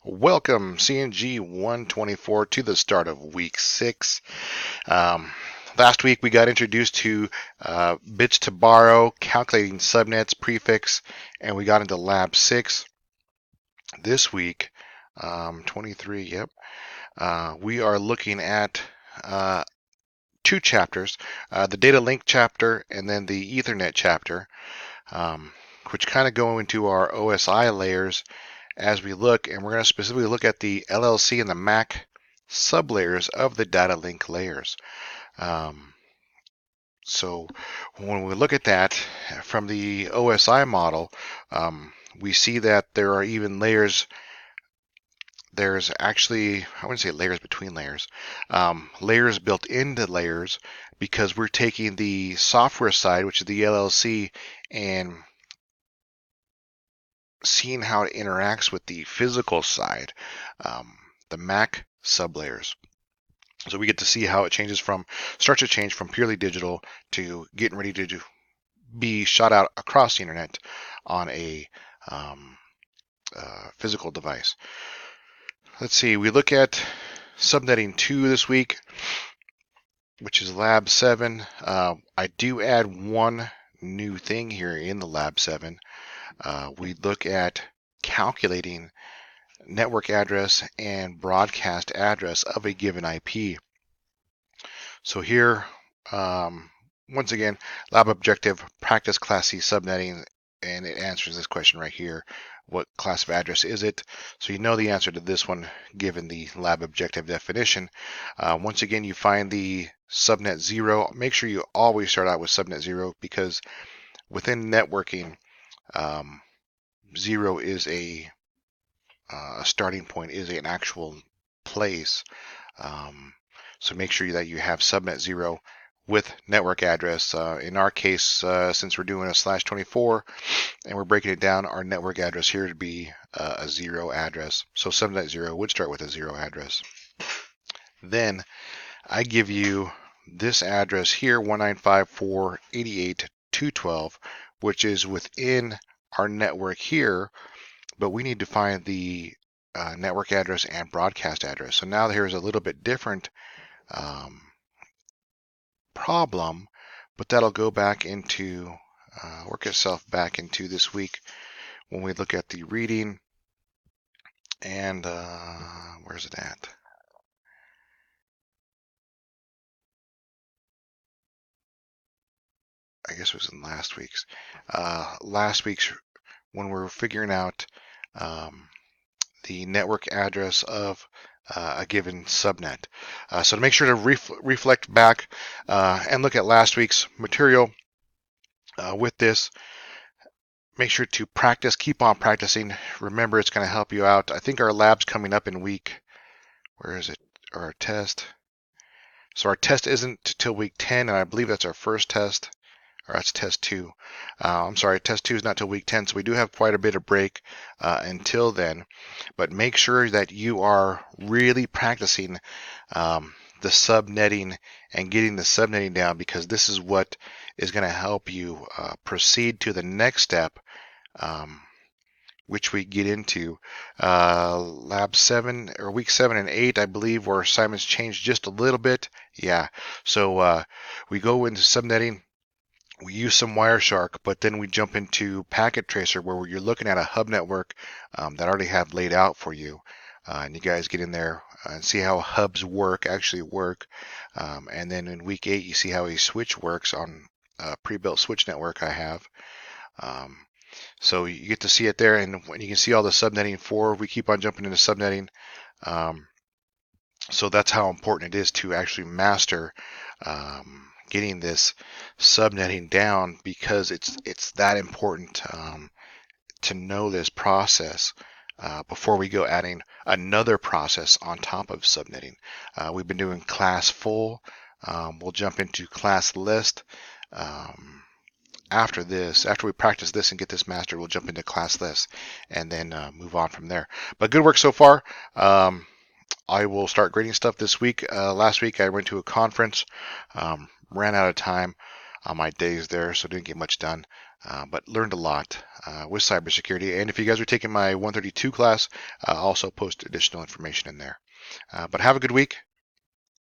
Welcome, CNG 124, to the start of week 6. Um, Last week we got introduced to bits to borrow, calculating subnets, prefix, and we got into lab 6. This week, 23, yep, we are looking at two chapters, the data link chapter and then the Ethernet chapter, um, which kind of go into our OSI layers as we look, and we're going to specifically look at the LLC and the MAC sublayers of the data link layers. Um, so when we look at that from the OSI model, we see that there are even layers. There's actually, I wouldn't say layers between layers, layers built into layers because we're taking the software side, which is the LLC, and seeing how it interacts with the physical side, the MAC sublayers. So we get to see how it starts to change from purely digital to getting ready to be shot out across the internet on a um, physical device. Let's see, we look at subnetting 2 this week, which is lab 7. I do add one new thing here in the lab 7. We look at calculating network address and broadcast address of a given IP. So here, once again, lab objective, practice class C subnetting, and it answers this question right here. What class of address is it? So you know the answer to this one given the lab objective definition. Once again, you find the subnet 0. Make sure you always start out with subnet 0 because within networking, 0 is a starting point, is an actual place. So make sure that you have subnet 0 with network address. In our case, since we're doing a /24 and we're breaking it down, our network address here would be a 0 address. So subnet 0 would start with a 0 address. Then I give you this address here, 195.488.212, which is within our network here, but we need to find the network address and broadcast address. So now here's a little bit different problem, but that'll go back into, work itself back into this week when we look at the reading. And where's it at? I guess it was in last week's. Last week's when we were figuring out the network address of a given subnet. So to make sure to reflect back and look at last week's material with this, make sure to practice, keep on practicing. Remember, it's going to help you out. I think our lab's coming up in week, where is it? Or our test. So our test isn't till week 10, and I believe that's our first test. Or that's test 2. I'm sorry, test 2 is not till week 10, so we do have quite a bit of break until then. But make sure that you are really practicing the subnetting and getting the subnetting down, because this is what is going to help you proceed to the next step, which we get into lab 7 or week 7 and 8, I believe, where assignments changed just a little bit. Yeah, so we go into subnetting. We use some Wireshark, but then we jump into Packet Tracer, where you're looking at a hub network that I already have laid out for you. And you guys get in there and see how hubs actually work. And then in week 8, you see how a switch works on a pre-built switch network I have. So you get to see it there, and when you can see all the subnetting for, we keep on jumping into subnetting. So that's how important it is to actually master getting this subnetting down, because it's that important to know this process before we go adding another process on top of subnetting. We've been doing class full. We'll jump into class list. After we practice this and get this mastered, we'll jump into class list and then move on from there. But good work so far. I will start grading stuff this week. Last week I went to a conference, ran out of time on my days there, so didn't get much done. but learned a lot with cybersecurity. And if you guys are taking my 132 class, I'll also post additional information in there. But have a good week.